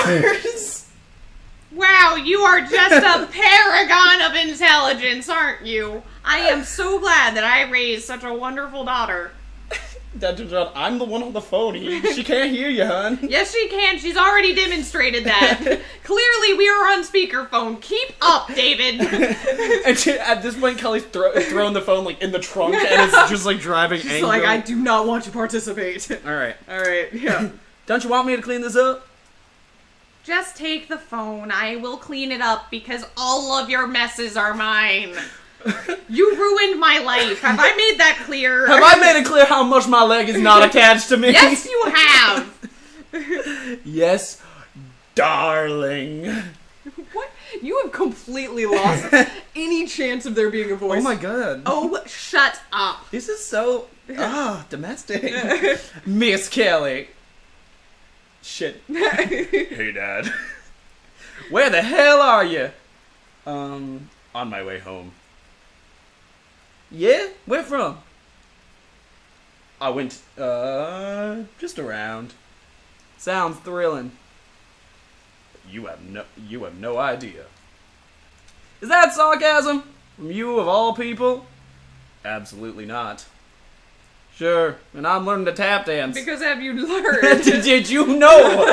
hours! Wow, you are just a paragon of intelligence, aren't you? I am so glad that I raised such a wonderful daughter. Dr. John, I'm the one on the phone. She can't hear you, hon. Yes, she can. She's already demonstrated that. Clearly, we are on speakerphone. Keep up, David. And at this point, Kelly's throwing the phone like in the trunk and it's just like driving She's angry. like, I do not want to participate. Alright, Yeah. don't you want me to clean this up? Just take the phone. I will clean it up because all of your messes are mine. You ruined my life. Have I made that clear? Have I made it clear how much my leg is not attached to me? Yes, you have. Yes, darling. What? You have completely lost any chance of there being a voice. Oh my god. Oh, shut up. This is so domestic. Miss Kelly. Shit. Hey, Dad. Where the hell are you? On my way home. Yeah? Where from? I went, just around. Sounds thrilling. You have no idea. Is that sarcasm? From you of all people? Absolutely not. Sure, and I'm learning to tap dance. Because have you learned? Did you know?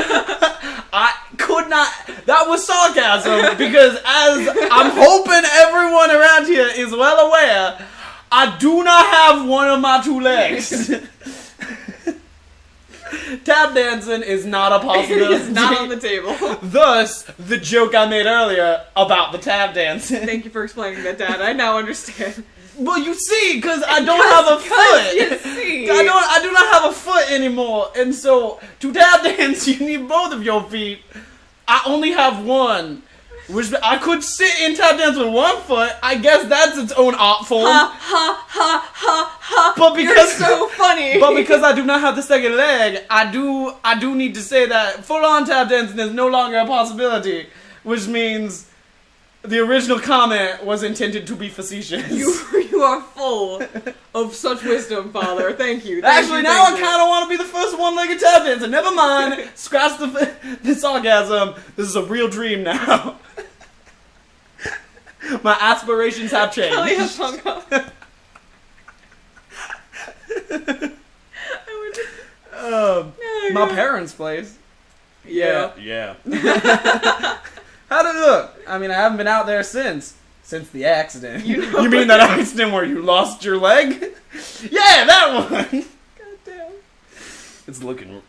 I could not. That was sarcasm because, as I'm hoping everyone around here is well aware, I do not have one of my two legs. Tap dancing is not a possibility. It's not on the table. Thus, the joke I made earlier about the tap dancing. Thank you for explaining that, Dad. I now understand. Well, you see, because I don't have a foot. You see. I do not have a foot anymore, and so to tap dance, you need both of your feet. I only have one, which I could sit in tap dance with one foot. I guess that's its own art form. Ha ha ha ha ha! But because You're so funny. But because I do not have the second leg, I do need to say that full-on tap dancing is no longer a possibility, which means the original comment was intended to be facetious. You are full of such wisdom, Father. Thank you. Actually, now I kind of want to be the first one-legged tap dancer. Never mind. Scratch the sarcasm. This is a real dream now. My aspirations have changed. Kelly has hung up. My parents' place. Yeah. How'd it look? I mean, I haven't been out there since the accident. You mean that accident where you lost your leg? Yeah, that one. Goddamn.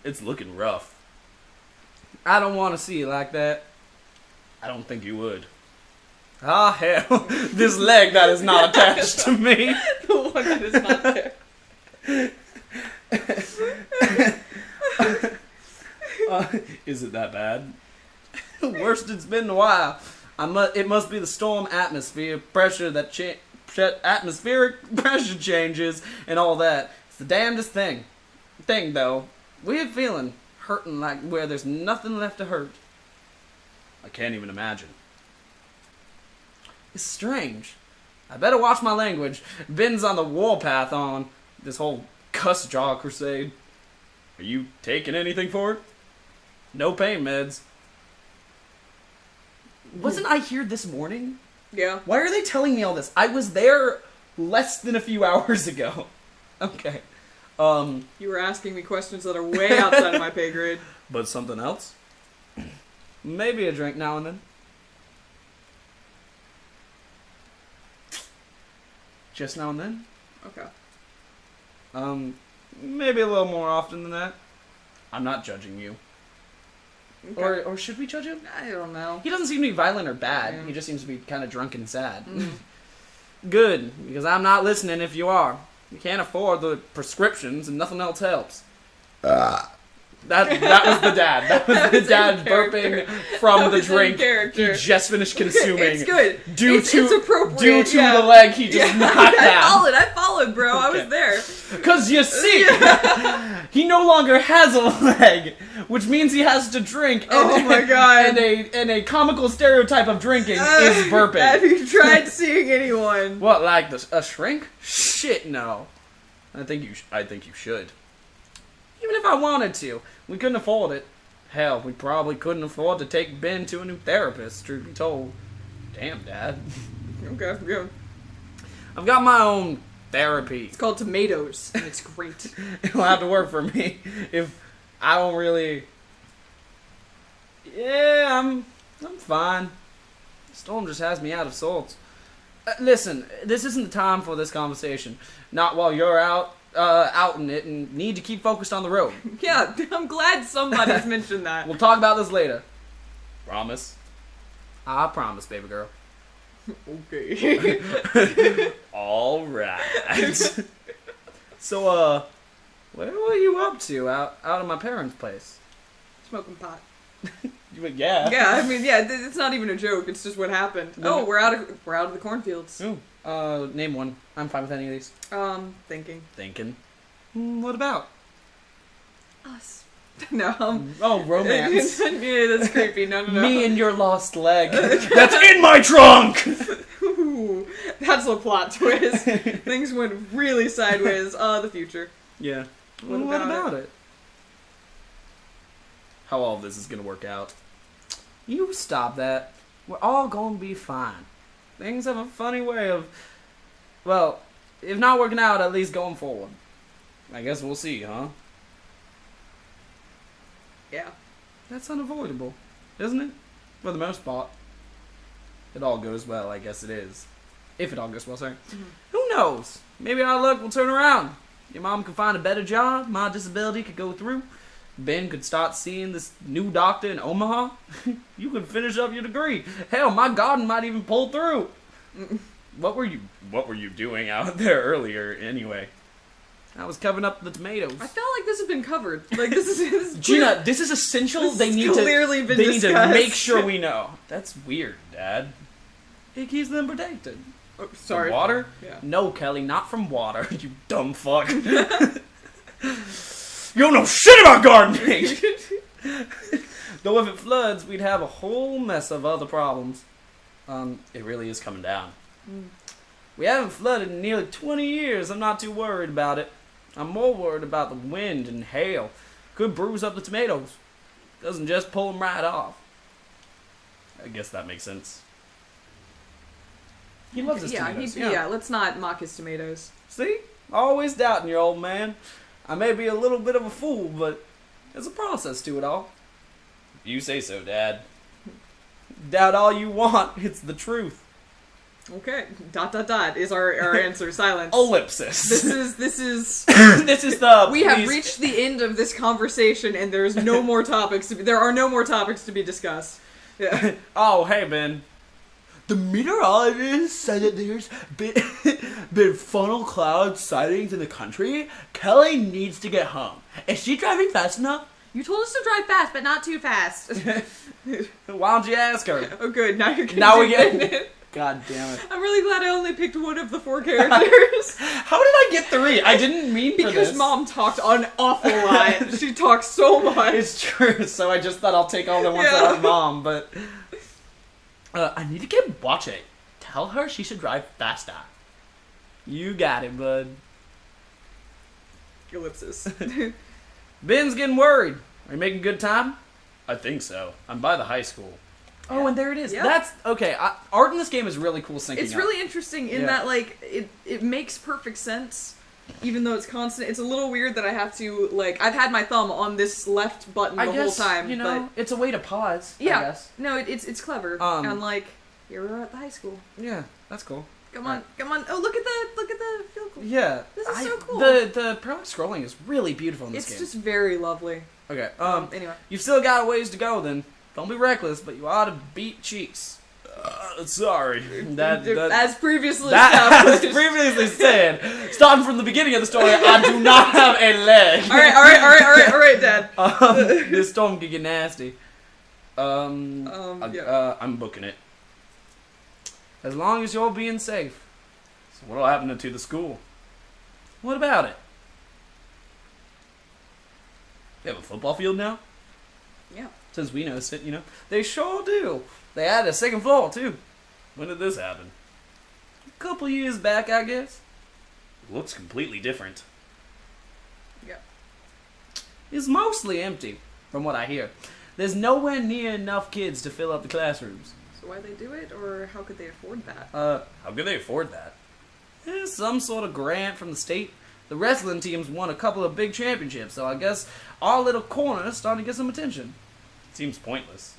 It's looking rough. I don't want to see it like that. I don't think you would. Ah, hell. This leg that is not attached to me. The one that is not there. Is it that bad? Worst it's been in a while. It must be the storm atmosphere pressure that atmospheric pressure changes and all that. It's the damnedest thing though. Weird feeling, hurting like where there's nothing left to hurt. I can't even imagine. It's strange. I better watch my language. Ben's on the warpath on this whole cuss jaw crusade. Are you taking anything for it? No pain meds. Wasn't I here this morning? Yeah. Why are they telling me all this? I was there less than a few hours ago. Okay. You were asking me questions that are way outside of my pay grade. But something else? Maybe a drink now and then. Just now and then? Okay. Maybe a little more often than that. I'm not judging you. Okay. Or should we judge him? I don't know. He doesn't seem to be violent or bad. Yeah. He just seems to be kind of drunk and sad. Good, because I'm not listening if you are. You can't afford the prescriptions and nothing else helps. That was the dad. That was the dad burping from the drink he just finished consuming. It's good. It's appropriate. Due to the leg he just knocked out. I followed, bro. I was there. Because you see, he no longer has a leg, which means he has to drink. And, Oh my god. And a comical stereotype of drinking is burping. Have you tried seeing anyone? What, like a shrink? Shit, no. I think you should. Even if I wanted to, we couldn't afford it. Hell, we probably couldn't afford to take Ben to a new therapist, truth be told. Damn, Dad. Okay, yeah. I've got my own therapy. It's called Tomatoes, and it's great. It'll have to work for me if I don't really... Yeah, I'm fine. Storm just has me out of sorts. Listen, this isn't the time for this conversation. Not while you're out in it and need to keep focused on the road. Yeah, I'm glad somebody's mentioned that. We'll talk about this later. Promise? I promise, baby girl. Okay. Alright. So, where were you up to out of my parents' place? Smoking pot. Yeah. Yeah, I mean, yeah, it's not even a joke. It's just what happened. Oh, we're out of the cornfields. Ooh. Name one. I'm fine with any of these. Thinking. What about? Us. No. Oh, romance. Yeah, that's creepy. No. Me and your lost leg. That's in my trunk! Ooh, that's a plot twist. Things went really sideways. The future. Yeah. What about it? How all of this is gonna work out. You stop that. We're all gonna be fine. Things have a funny way of, well, if not working out, at least going forward. I guess we'll see, huh? Yeah. That's unavoidable, isn't it? For the most part. It all goes well, I guess it is. If it all goes well, sorry. Mm-hmm. Who knows? Maybe our luck will turn around. Your mom could find a better job, my disability could go through. Ben could start seeing this new doctor in Omaha. You could finish up your degree. Hell, my garden might even pull through. What were you doing out there earlier anyway? I was covering up the tomatoes. I felt like this has been covered. Like this is Gina, this is essential. This they need clearly to been they need discussed. to make sure we know. That's weird, Dad. It keeps them protected. Oh, sorry. From water? Yeah. No, Kelly, not from water. You dumb fuck. You don't know shit about gardening! Though if it floods, we'd have a whole mess of other problems. It really is coming down. We haven't flooded in nearly 20 years. I'm not too worried about it. I'm more worried about the wind and hail. Could bruise up the tomatoes. Doesn't just pull them right off. I guess that makes sense. He loves his tomatoes. Yeah, let's not mock his tomatoes. See? Always doubting your old man. I may be a little bit of a fool, but there's a process to it all. You say so, Dad. Doubt all you want. It's the truth. Okay. ... is our answer. Silence. Ellipsis. This is This is the... We have reached the end of this conversation and there's no more topics there are no more topics to be discussed. Yeah. Oh, hey, Ben. The meteorologist said that there's been funnel cloud sightings in the country. Kelly needs to get home. Is she driving fast enough? You told us to drive fast, but not too fast. Why don't you ask her? Oh, good. Now you're Now we get it. God damn it. I'm really glad I only picked one of the 4 characters. How did I get 3? I didn't mean for this. Because Mom talked an awful lot. She talked so much. It's true, so I just thought I'll take all the ones that are Mom, but... I need to get Watch It. Tell her she should drive faster. You got it, bud. Ellipsis. Ben's getting worried. Are you making good time? I think so. I'm by the high school. Oh, and there it is. Yeah. That's okay. Art in this game is really cool syncing It's up. really interesting in that, like, it makes perfect sense, even though it's constant. It's a little weird that I have to, like, I've had my thumb on this left button the whole time. You know, but it's a way to pause. yeah, I guess. no, it's clever. And like, here we're at the high school. Yeah, that's cool. Come on. Oh, look at the field goal. Yeah, This is so cool. The parallax scrolling is really beautiful in this game. It's just very lovely. Okay. Anyway, You've still got a ways to go. Then don't be reckless, but you ought to beat cheeks. Sorry. as previously As established. previously said, starting from the beginning of the story, I do not have a leg. All right, Dad. This storm could get nasty. Yeah. I'm booking it. As long as you're being safe. So what'll happen to the school? What about it? They have a football field now? Yeah. Since we noticed it, you know. They sure do. They added a second floor, too. When did this happen? A couple years back, I guess. Looks completely different. Yeah. It's mostly empty, from what I hear. There's nowhere near enough kids to fill up the classrooms. So why they do it, or how could they afford that? How could they afford that? Some sort of grant from the state. The wrestling teams won a couple of big championships, so I guess our little corner is starting to get some attention. Seems pointless.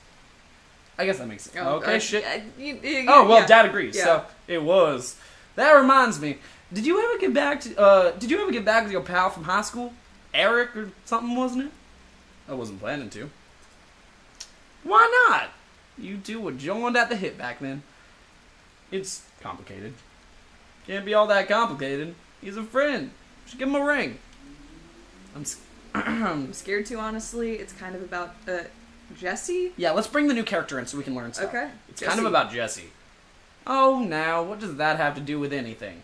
I guess that makes sense. Okay, shit. Dad agrees. Yeah. So it was. That reminds me. Did you ever get back to your pal from high school, Eric or something? Wasn't it? I wasn't planning to. Why not? You two were joined at the hip back then. It's complicated. Can't be all that complicated. He's a friend. Should give him a ring. I'm scared to, honestly. It's kind of about Jesse. Yeah, let's bring the new character in so we can learn stuff. Okay. It's kind of about Jesse. Oh, now what does that have to do with anything?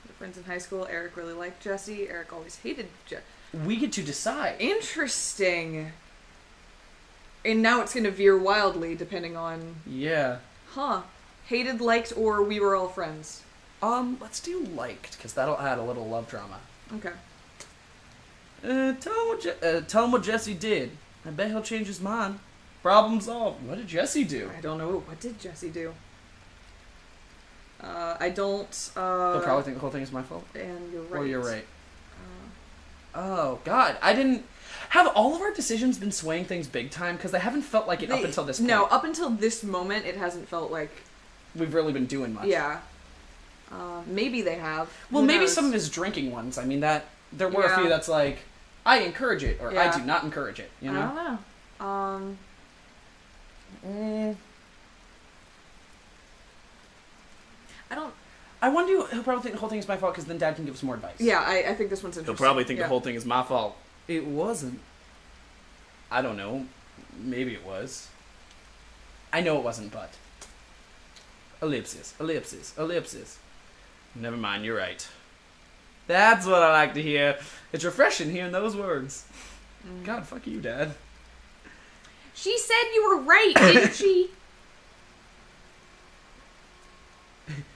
We're friends in high school. Eric really liked Jesse. Eric always hated Jesse. We get to decide. Interesting. And now it's going to veer wildly depending on... Yeah. Huh. Hated, liked, or we were all friends? Let's do liked, because that'll add a little love drama. Okay. Tell him what Jesse did. I bet he'll change his mind. Problem solved. What did Jesse do? I don't know. What did Jesse do? I don't... He'll probably think the whole thing is my fault. And you're right. Or you're right. Oh, God. I didn't... Have all of our decisions been swaying things big time? Because they haven't felt like it up until this point. No, up until this moment, it hasn't felt like... We've really been doing much. Yeah. Maybe they have. Well, maybe some of his drinking ones. I mean, there were a few that's like, I encourage it, or I do not encourage it, you know? I don't know. I wonder, he'll probably think the whole thing is my fault, because then Dad can give us more advice. Yeah, I think this one's interesting. He'll probably think the whole thing is my fault. It wasn't. I don't know. Maybe it was. I know it wasn't, but... Ellipsis, ellipsis, ellipsis. Never mind, you're right. That's what I like to hear. It's refreshing hearing those words. God, fuck you, Dad. She said you were right, didn't she?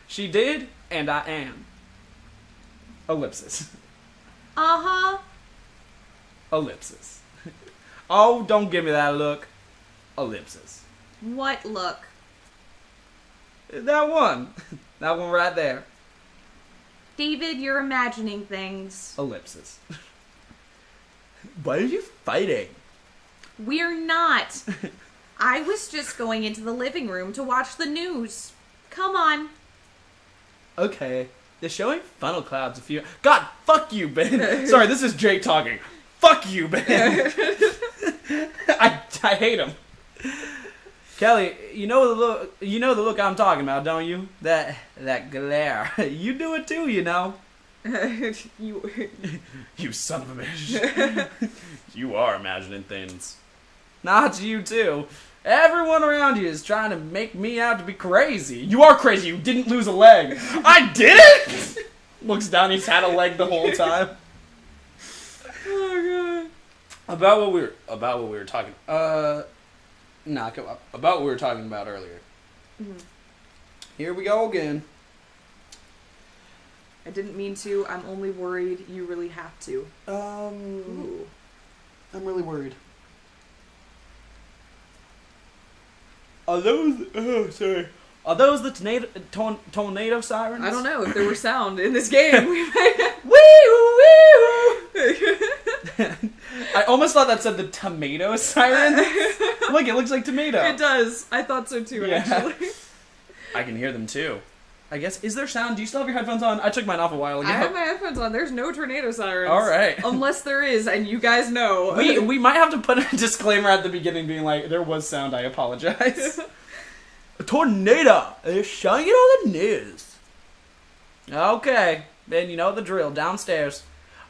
She did, and I am. Ellipsis. Uh-huh. Ellipsis. Oh, don't give me that look. Ellipsis. What look? That one. That one right there. David, you're imagining things. Ellipsis. Why are you fighting? We're not. I was just going into the living room to watch the news. Come on. Okay. They're showing funnel clouds a few... God, fuck you, Ben. Sorry, this is Jake talking. Fuck you, Ben. I hate him. Kelly, you know the look I'm talking about, don't you? That glare. You do it too, you know. You son of a bitch. You are imagining things. Not you too. Everyone around you is trying to make me out to be crazy. You are crazy. You didn't lose a leg. I didn't. Looks down. He's had a leg the whole time. Oh god. About what we were talking. Come up. About what we were talking about earlier. Mm-hmm. Here we go again. I didn't mean to. I'm only worried you really have to. Ooh. I'm really worried. Are those the tornado sirens? I don't know. If there were sound in this game, we might... Wee-oo! I almost thought that said the tomato siren. Look, it looks like tomato. It does. I thought so too, actually. I can hear them too. I guess, is there sound? Do you still have your headphones on? I took mine off a while ago. I have my headphones on. There's no tornado sirens. Alright. Unless there is, and you guys know. We might have to put a disclaimer at the beginning being like, there was sound, I apologize. A tornado! They're showing it on the news. Okay. Then you know the drill. Downstairs.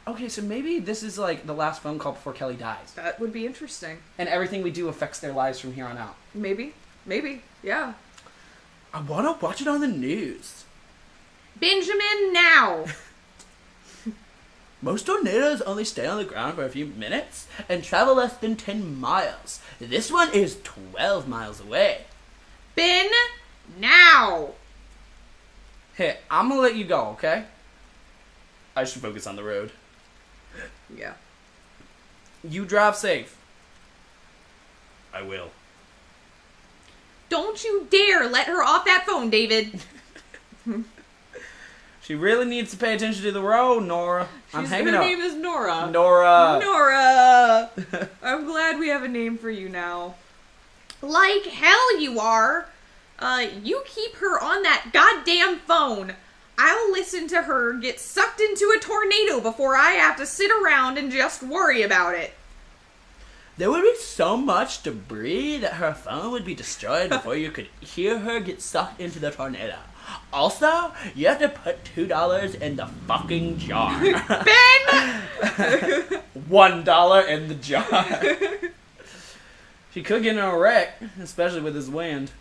Okay, so maybe this is like the last phone call before Kelly dies. That would be interesting. And everything we do affects their lives from here on out. Maybe. Yeah. I want to watch it on the news. Benjamin, now! Most tornadoes only stay on the ground for a few minutes and travel less than 10 miles. This one is 12 miles away. Ben, now! Hey, I'm gonna let you go, okay? I should focus on the road. Yeah. You drive safe. I will. Don't you dare let her off that phone, David. She really needs to pay attention to the road, Nora. I'm hanging her up. name is Nora. Nora. Nora. I'm glad we have a name for you now. Like hell you are. You keep her on that goddamn phone. I'll listen to her get sucked into a tornado before I have to sit around and just worry about it. There would be so much debris that her phone would be destroyed before you could hear her get sucked into the tornado. Also, you have to put $2 in the fucking jar. Ben! $1 in the jar. She could get in a wreck, especially with this wind.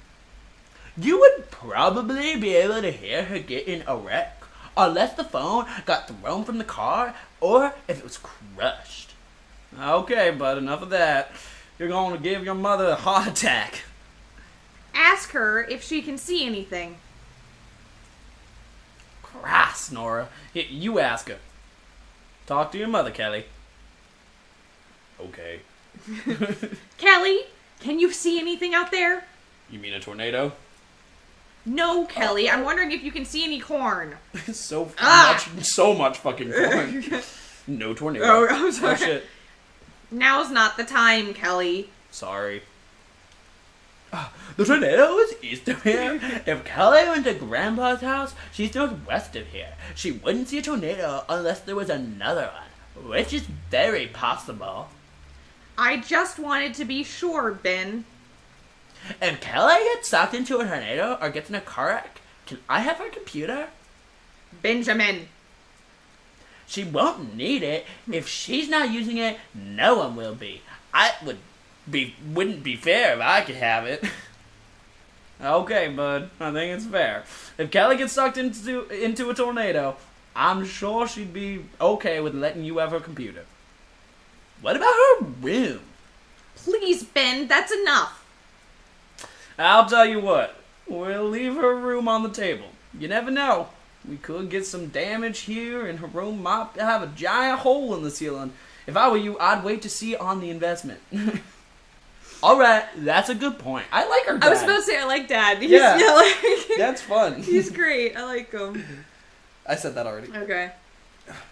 You would probably be able to hear her get in a wreck, unless the phone got thrown from the car, or if it was crushed. Okay, but enough of that. You're going to give your mother a heart attack. Ask her if she can see anything. Christ, Nora. You ask her. Talk to your mother, Kelly. Okay. Kelly, can you see anything out there? You mean a tornado? No, Kelly. I'm wondering if you can see any corn. so Ah! much fucking corn. No tornado. Oh, I'm sorry. Oh, shit. Now's not the time, Kelly. Sorry. The tornado is east of here. If Kelly went to Grandpa's house, she's northwest of here. She wouldn't see a tornado unless there was another one, which is very possible. I just wanted to be sure, Ben. If Kelly gets sucked into a tornado or gets in a car wreck, can I have her computer? Benjamin. She won't need it. If she's not using it, no one will be. Wouldn't be fair if I could have it. Okay, bud. I think it's fair. If Kelly gets sucked into a tornado, I'm sure she'd be okay with letting you have her computer. What about her room? Please, Ben, that's enough. I'll tell you what. We'll leave her room on the table. You never know. We could get some damage here, and her room might have a giant hole in the ceiling. If I were you, I'd wait to see on the investment. Alright, that's a good point. I like her dad. I was about to say I like Dad. He's, Yeah. That's fun. He's great. I like him. I said that already. Okay.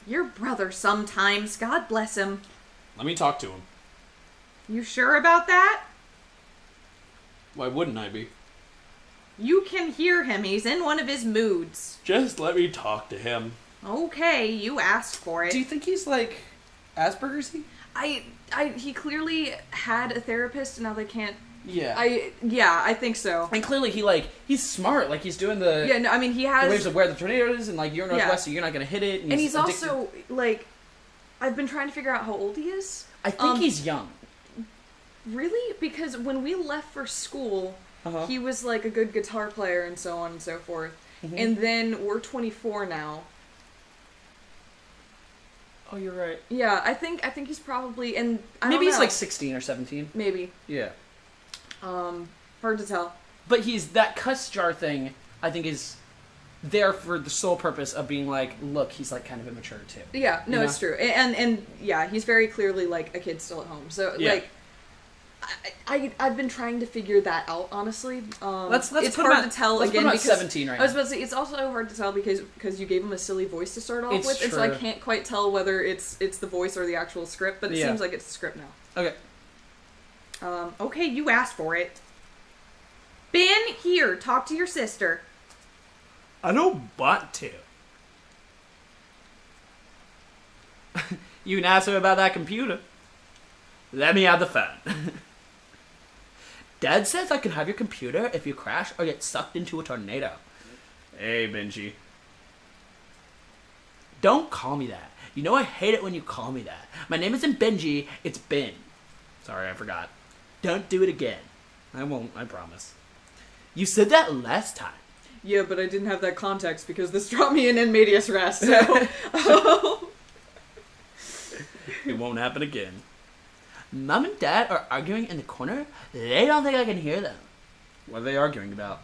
Your brother sometimes. God bless him. Let me talk to him. You sure about that? Why wouldn't I be? You can hear him. He's in one of his moods. Just let me talk to him. Okay, you asked for it. Do you think he's like Asperger's-y? He clearly had a therapist and now they can't. Yeah. I think so. And clearly he's smart. Like he's doing the Yeah, no, I mean he has the waves of where the tornado is, and like you're northwest, Yeah. so you're not gonna hit it. and he's addicted. also like, I've been trying to figure out how old he is. I think he's young. Really? Because when we left for school, Uh-huh. he was like a good guitar player and so on and so forth. And then we're 24 now. Oh, you're right. Yeah, I think he's probably and I Maybe don't he's know. like 16 or 17. Maybe. Yeah. Hard to tell. But that cuss jar thing, I think, is there for the sole purpose of being like, look, he's like kind of immature too. Yeah, no, You know? it's true. And yeah, he's very clearly like a kid still at home. So Yeah. like I've been trying to figure that out, honestly. Let's it's put him hard at- to tell let's put again him at because 17 right I was now. about to say it's also hard to tell because you gave him a silly voice to start off It's with, and so I true. can't quite tell whether it's the voice or the actual script, but it Yeah. seems like it's the script now. Okay. Okay, you asked for it. Ben, here, talk to your sister. I don't want to. You can ask her about that computer. Let me have the phone. Dad says I can have your computer if you crash or get sucked into a tornado. Hey, Benji. Don't call me that. You know I hate it when you call me that. My name isn't Benji, it's Ben. Sorry, I forgot. Don't do it again. I won't, I promise. You said that last time. Yeah, but I didn't have that context because this dropped me in medias res, so... It won't happen again. Mom and Dad are arguing in the corner. They don't think I can hear them. What are they arguing about?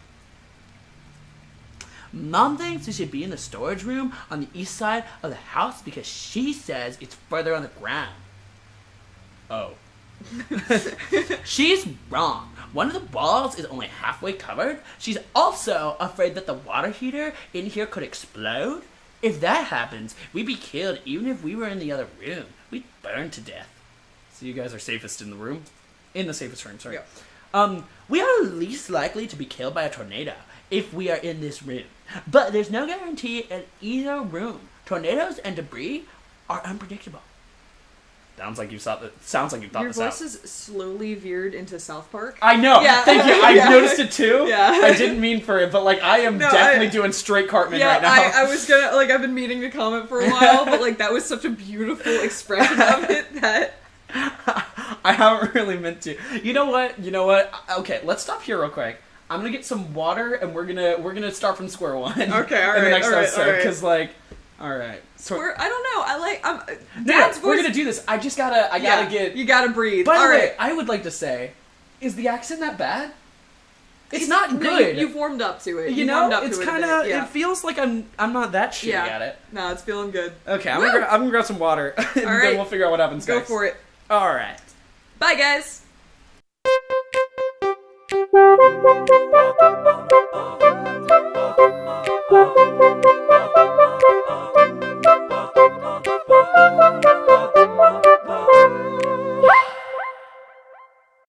Mom thinks we should be in the storage room on the east side of the house because she says it's further on the ground. Oh. She's wrong. One of the walls is only halfway covered. She's also afraid that the water heater in here could explode. If that happens, we'd be killed even if we were in the other room. We'd burn to death. So you guys are safest in the room? In the safest room, sorry. Yeah. We are least likely to be killed by a tornado if we are in this room. But there's no guarantee in either room. Tornadoes and debris are unpredictable. Sounds like you thought Your this out. voice is slowly veered into South Park. I know. Yeah. Thank you. I Yeah. noticed it too. Yeah. I didn't mean for it, but like I am definitely doing straight Cartman Yeah, right now. I was gonna, like, I've been meaning to comment for a while, but, like, that was such a beautiful expression of it that... I haven't really meant to. You know what? Okay, let's stop here real quick. I'm gonna get some water, and we're gonna start from square one. Okay, in alright, the next alright, episode, alright. because like, all right. So I don't know, no, Dad's we're voice... gonna do this. I gotta get. You gotta breathe. By the way, Alright. I would like to say, is the accent that bad? It's No, not good. You've warmed up to it. You You've know, warmed up it's to it a kind bit, of. yeah. It feels like I'm not that shitty Yeah. at it. No, it's feeling good. Okay, I'm Woo! gonna grab some water, and All right. then we'll figure out what happens Go next. for it. All right. Bye, guys.